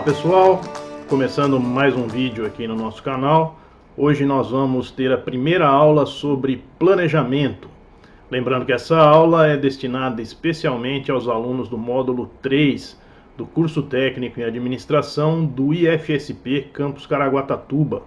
pessoal, começando mais um vídeo aqui no nosso canal. Hoje nós vamos ter a primeira aula sobre planejamento. Lembrando que essa aula é destinada especialmente aos alunos do módulo 3 do curso técnico em administração do IFSP Campus Caraguatatuba,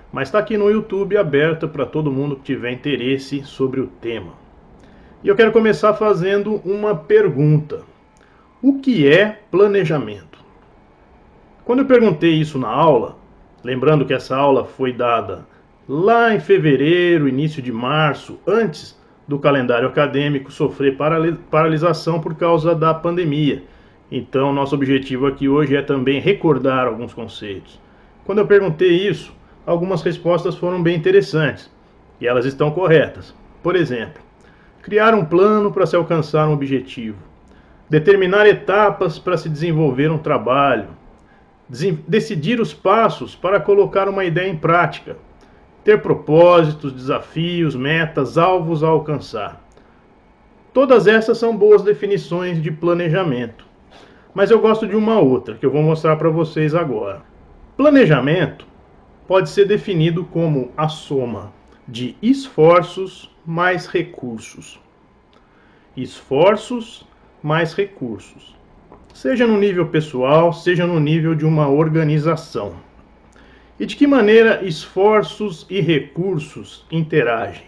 mas está aqui no YouTube aberta para todo mundo que tiver interesse sobre o tema. E eu quero começar fazendo uma pergunta: o que é planejamento? Quando eu perguntei isso na aula, lembrando que essa aula foi dada lá em fevereiro, início de março, antes do calendário acadêmico sofrer paralisação por causa da pandemia. Então, nosso objetivo aqui hoje é também recordar alguns conceitos. Quando eu perguntei isso, algumas respostas foram bem interessantes, e elas estão corretas. Por exemplo, criar um plano para se alcançar um objetivo, determinar etapas para se desenvolver um trabalho, decidir os passos para colocar uma ideia em prática, ter propósitos, desafios, metas, alvos a alcançar. Todas essas são boas definições de planejamento. Mas eu gosto de uma outra, que eu vou mostrar para vocês agora. Planejamento pode ser definido como a soma de esforços mais recursos. Esforços mais recursos. Seja no nível pessoal, seja no nível de uma organização. E de que maneira esforços e recursos interagem?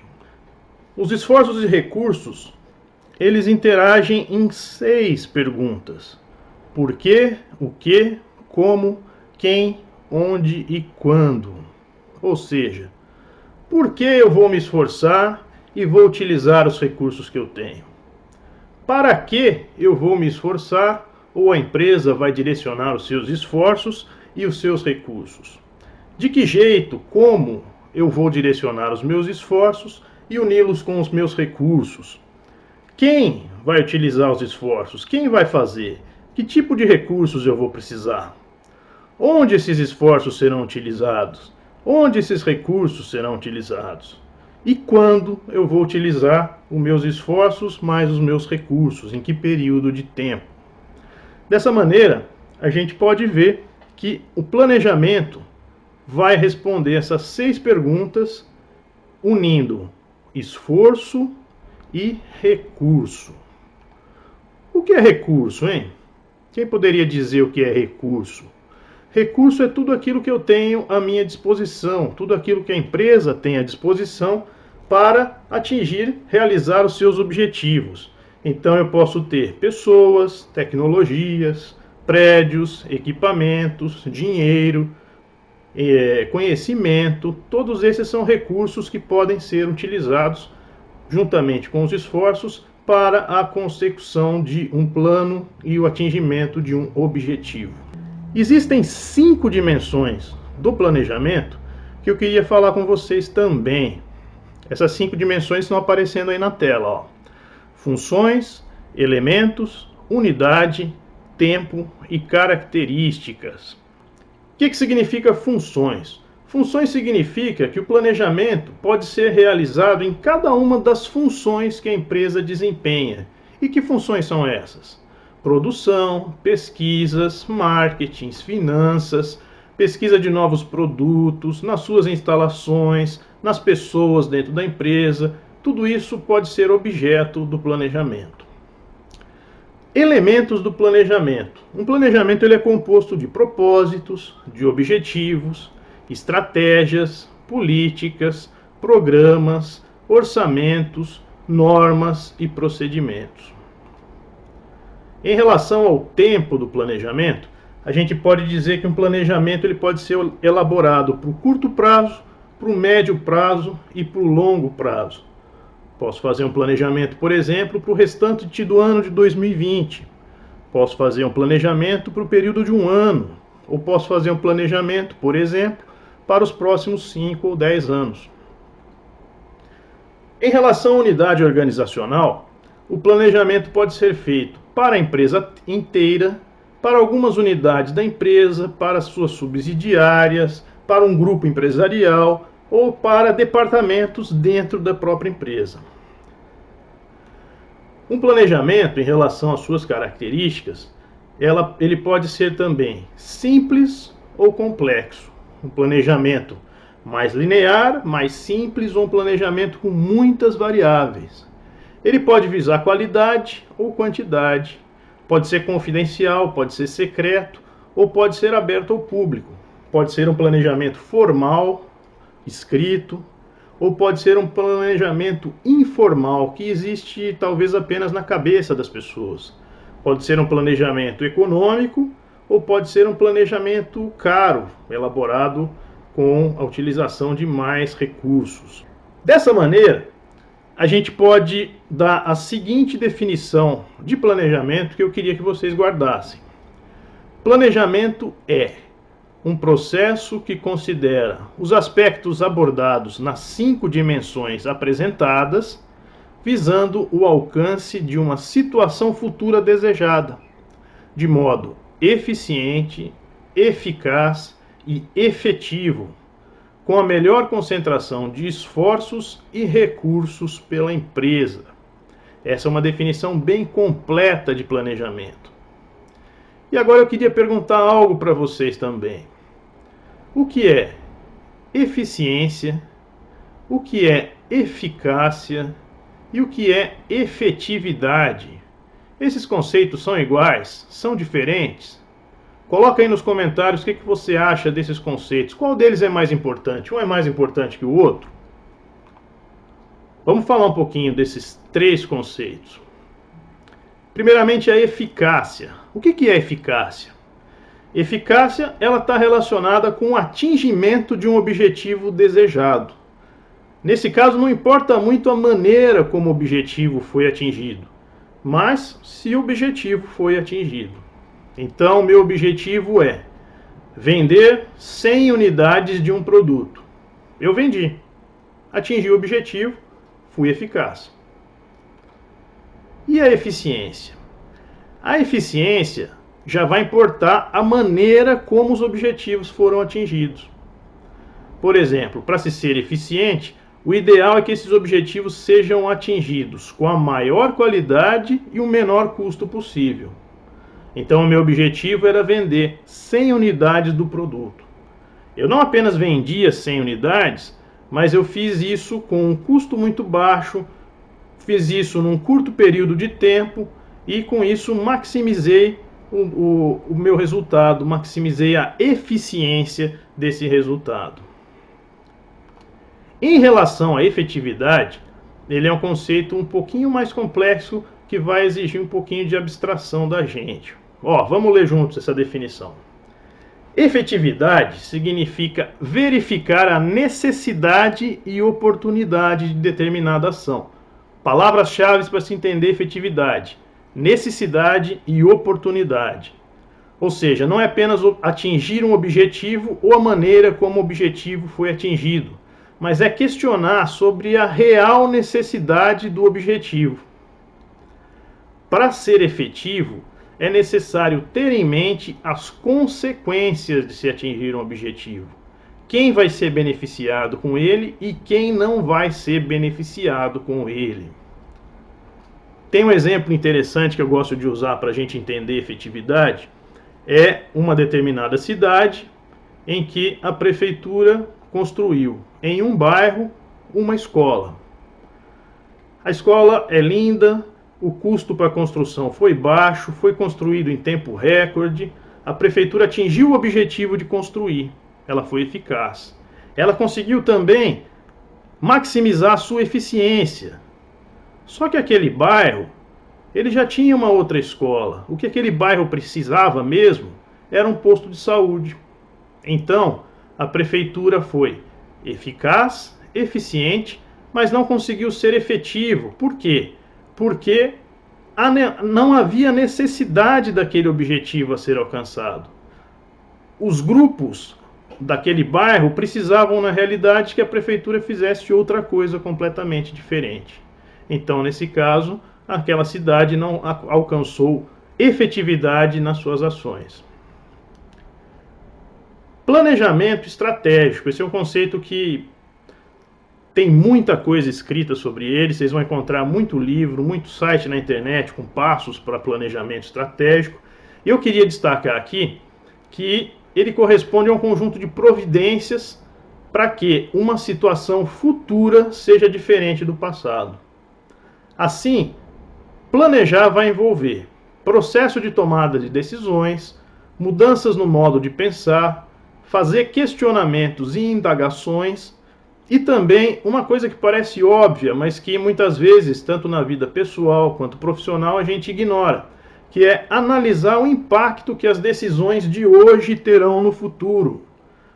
Os esforços e recursos, eles interagem em 6 perguntas. Por quê, o que, como, quem, onde e quando. Ou seja, por que eu vou me esforçar e vou utilizar os recursos que eu tenho? Para que eu vou me esforçar ou a empresa vai direcionar os seus esforços e os seus recursos? De que jeito, como eu vou direcionar os meus esforços e uni-los com os meus recursos? Quem vai utilizar os esforços? Quem vai fazer? Que tipo de recursos eu vou precisar? Onde esses esforços serão utilizados? Onde esses recursos serão utilizados? E quando eu vou utilizar os meus esforços mais os meus recursos? Em que período de tempo? Dessa maneira, a gente pode ver que o planejamento vai responder essas 6 perguntas unindo esforço e recurso. O que é recurso, hein? Quem poderia dizer o que é recurso? Recurso é tudo aquilo que eu tenho à minha disposição, tudo aquilo que a empresa tem à disposição para atingir, realizar os seus objetivos. Então eu posso ter pessoas, tecnologias, prédios, equipamentos, dinheiro, conhecimento. Todos esses são recursos que podem ser utilizados juntamente com os esforços para a consecução de um plano e o atingimento de um objetivo. Existem 5 dimensões do planejamento que eu queria falar com vocês também. Essas 5 dimensões estão aparecendo aí na tela, ó. Funções, elementos, unidade, tempo e características. O que significa funções? Funções significa que o planejamento pode ser realizado em cada uma das funções que a empresa desempenha. E que funções são essas? Produção, pesquisas, marketing, finanças, pesquisa de novos produtos, nas suas instalações, nas pessoas dentro da empresa. Tudo isso pode ser objeto do planejamento. Elementos do planejamento. Um planejamento ele é composto de propósitos, de objetivos, estratégias, políticas, programas, orçamentos, normas e procedimentos. Em relação ao tempo do planejamento, a gente pode dizer que um planejamento ele pode ser elaborado para o curto prazo, para o médio prazo e para o longo prazo. Posso fazer um planejamento, por exemplo, para o restante do ano de 2020. Posso fazer um planejamento para o período de um ano. Ou posso fazer um planejamento, por exemplo, para os próximos 5 ou 10 anos. Em relação à unidade organizacional, o planejamento pode ser feito para a empresa inteira, para algumas unidades da empresa, para suas subsidiárias, para um grupo empresarial ou para departamentos dentro da própria empresa. Um planejamento, em relação às suas características, ele pode ser também simples ou complexo. Um planejamento mais linear, mais simples, ou um planejamento com muitas variáveis. Ele pode visar qualidade ou quantidade, pode ser confidencial, pode ser secreto, ou pode ser aberto ao público. Pode ser um planejamento formal, escrito, ou pode ser um planejamento informal, que existe talvez apenas na cabeça das pessoas. Pode ser um planejamento econômico, ou pode ser um planejamento caro, elaborado com a utilização de mais recursos. Dessa maneira, a gente pode dar a seguinte definição de planejamento que eu queria que vocês guardassem. Planejamento é um processo que considera os aspectos abordados nas 5 dimensões apresentadas, visando o alcance de uma situação futura desejada, de modo eficiente, eficaz e efetivo, com a melhor concentração de esforços e recursos pela empresa. Essa é uma definição bem completa de planejamento. E agora eu queria perguntar algo para vocês também. O que é eficiência? O que é eficácia? E o que é efetividade? Esses conceitos são iguais? São diferentes? Coloca aí nos comentários o que você acha desses conceitos. Qual deles é mais importante? Um é mais importante que o outro? Vamos falar um pouquinho desses 3 conceitos. Primeiramente, a eficácia. O que é eficácia? Eficácia, ela está relacionada com o atingimento de um objetivo desejado. Nesse caso, não importa muito a maneira como o objetivo foi atingido, mas se o objetivo foi atingido. Então, meu objetivo é vender 100 unidades de um produto. Eu vendi, atingi o objetivo, fui eficaz. E a eficiência? A eficiência já vai importar a maneira como os objetivos foram atingidos. Por exemplo, para se ser eficiente, o ideal é que esses objetivos sejam atingidos com a maior qualidade e o menor custo possível. Então, o meu objetivo era vender 100 unidades do produto. Eu não apenas vendia 100 unidades, mas eu fiz isso com um custo muito baixo, fiz isso num curto período de tempo e com isso maximizei o meu resultado, maximizei a eficiência desse resultado. Em relação à efetividade, ele é um conceito um pouquinho mais complexo que vai exigir um pouquinho de abstração da gente. Vamos ler juntos essa definição. Efetividade significa verificar a necessidade e oportunidade de determinada ação. Palavras-chave para se entender efetividade: necessidade e oportunidade. Ou seja, não é apenas atingir um objetivo ou a maneira como o objetivo foi atingido, mas é questionar sobre a real necessidade do objetivo. Para ser efetivo, é necessário ter em mente as consequências de se atingir um objetivo. Quem vai ser beneficiado com ele e quem não vai ser beneficiado com ele. Tem um exemplo interessante que eu gosto de usar para a gente entender efetividade. É uma determinada cidade em que a prefeitura construiu em um bairro uma escola. A escola é linda, o custo para a construção foi baixo, foi construído em tempo recorde, a prefeitura atingiu o objetivo de construir, ela foi eficaz. Ela conseguiu também maximizar a sua eficiência. Só que aquele bairro, ele já tinha uma outra escola. O que aquele bairro precisava mesmo era um posto de saúde. Então, a prefeitura foi eficaz, eficiente, mas não conseguiu ser efetivo. Por quê? Porque não havia necessidade daquele objetivo a ser alcançado. Os grupos daquele bairro precisavam, na realidade, que a prefeitura fizesse outra coisa completamente diferente. Então, nesse caso, aquela cidade não alcançou efetividade nas suas ações. Planejamento estratégico. Esse é um conceito que tem muita coisa escrita sobre ele. Vocês vão encontrar muito livro, muito site na internet com passos para planejamento estratégico. Eu queria destacar aqui que ele corresponde a um conjunto de providências para que uma situação futura seja diferente do passado. Assim, planejar vai envolver processo de tomada de decisões, mudanças no modo de pensar, fazer questionamentos e indagações, e também uma coisa que parece óbvia, mas que muitas vezes, tanto na vida pessoal quanto profissional, a gente ignora, que é analisar o impacto que as decisões de hoje terão no futuro.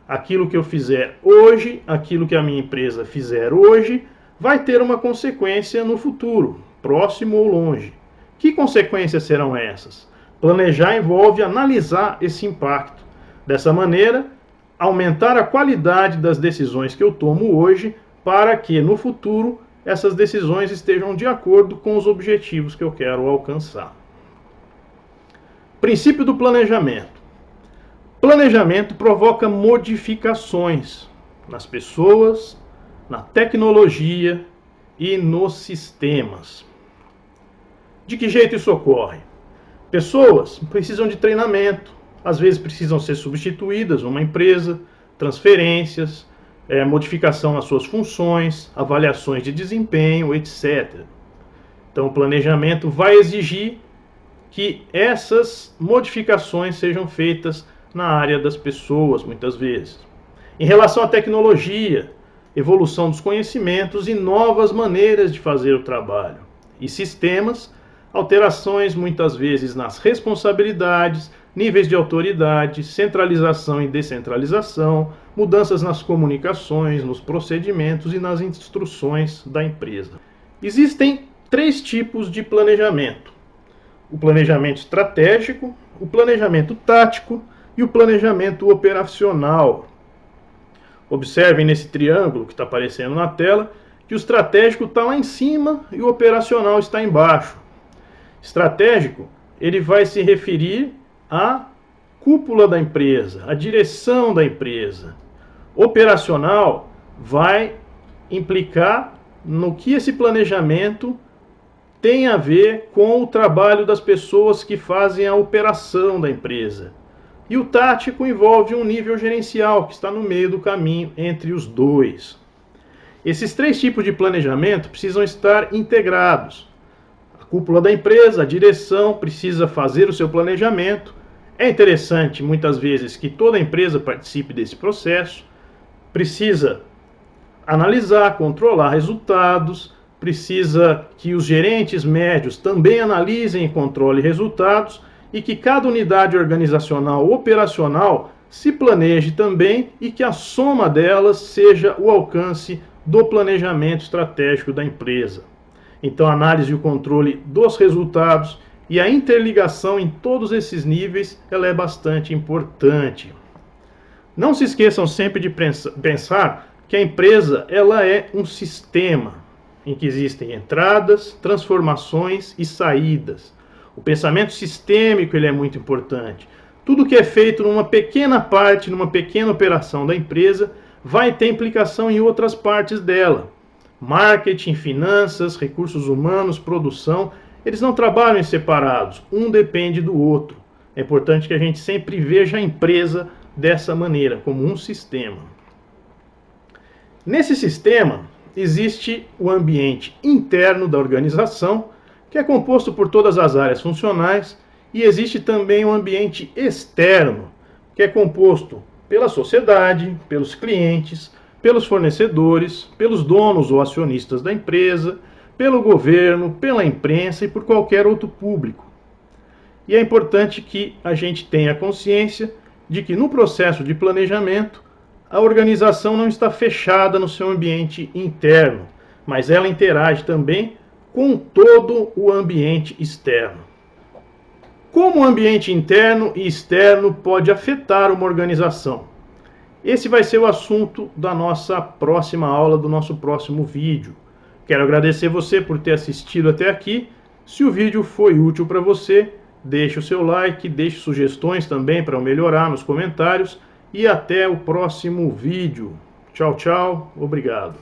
Aquilo que eu fizer hoje, aquilo que a minha empresa fizer hoje, vai ter uma consequência no futuro, próximo ou longe. Que consequências serão essas? Planejar envolve analisar esse impacto. Dessa maneira, aumentar a qualidade das decisões que eu tomo hoje para que no futuro essas decisões estejam de acordo com os objetivos que eu quero alcançar. Princípio do planejamento. Planejamento provoca modificações nas pessoas, na tecnologia e nos sistemas. De que jeito isso ocorre? Pessoas precisam de treinamento, às vezes precisam ser substituídas numa empresa, transferências, modificação nas suas funções, avaliações de desempenho, etc. Então, o planejamento vai exigir que essas modificações sejam feitas na área das pessoas, muitas vezes. Em relação à tecnologia, evolução dos conhecimentos e novas maneiras de fazer o trabalho. E sistemas, alterações muitas vezes nas responsabilidades, níveis de autoridade, centralização e descentralização, mudanças nas comunicações, nos procedimentos e nas instruções da empresa. Existem 3 tipos de planejamento: o planejamento estratégico, o planejamento tático e o planejamento operacional. Observem nesse triângulo que está aparecendo na tela que o estratégico está lá em cima e o operacional está embaixo. Estratégico, ele vai se referir à cúpula da empresa, à direção da empresa. Operacional vai implicar no que esse planejamento tem a ver com o trabalho das pessoas que fazem a operação da empresa. E o tático envolve um nível gerencial, que está no meio do caminho entre os dois. Esses 3 tipos de planejamento precisam estar integrados. A cúpula da empresa, a direção, precisa fazer o seu planejamento. É interessante, muitas vezes, que toda a empresa participe desse processo. Precisa analisar, controlar resultados. Precisa que os gerentes médios também analisem e controlem resultados e que cada unidade organizacional operacional se planeje também e que a soma delas seja o alcance do planejamento estratégico da empresa. Então, a análise e o controle dos resultados e a interligação em todos esses níveis, ela é bastante importante. Não se esqueçam sempre de pensar que a empresa ela é um sistema em que existem entradas, transformações e saídas. O pensamento sistêmico ele é muito importante. Tudo que é feito numa pequena parte, numa pequena operação da empresa, vai ter implicação em outras partes dela. Marketing, finanças, recursos humanos, produção, eles não trabalham separados, um depende do outro. É importante que a gente sempre veja a empresa dessa maneira, como um sistema. Nesse sistema, existe o ambiente interno da organização, que é composto por todas as áreas funcionais, e existe também o ambiente externo, que é composto pela sociedade, pelos clientes, pelos fornecedores, pelos donos ou acionistas da empresa, pelo governo, pela imprensa e por qualquer outro público. E é importante que a gente tenha consciência de que no processo de planejamento, a organização não está fechada no seu ambiente interno, mas ela interage também com todo o ambiente externo. Como o ambiente interno e externo pode afetar uma organização? Esse vai ser o assunto da nossa próxima aula, do nosso próximo vídeo. Quero agradecer você por ter assistido até aqui. Se o vídeo foi útil para você, deixe o seu like, deixe sugestões também para eu melhorar nos comentários e até o próximo vídeo. Tchau, tchau. Obrigado.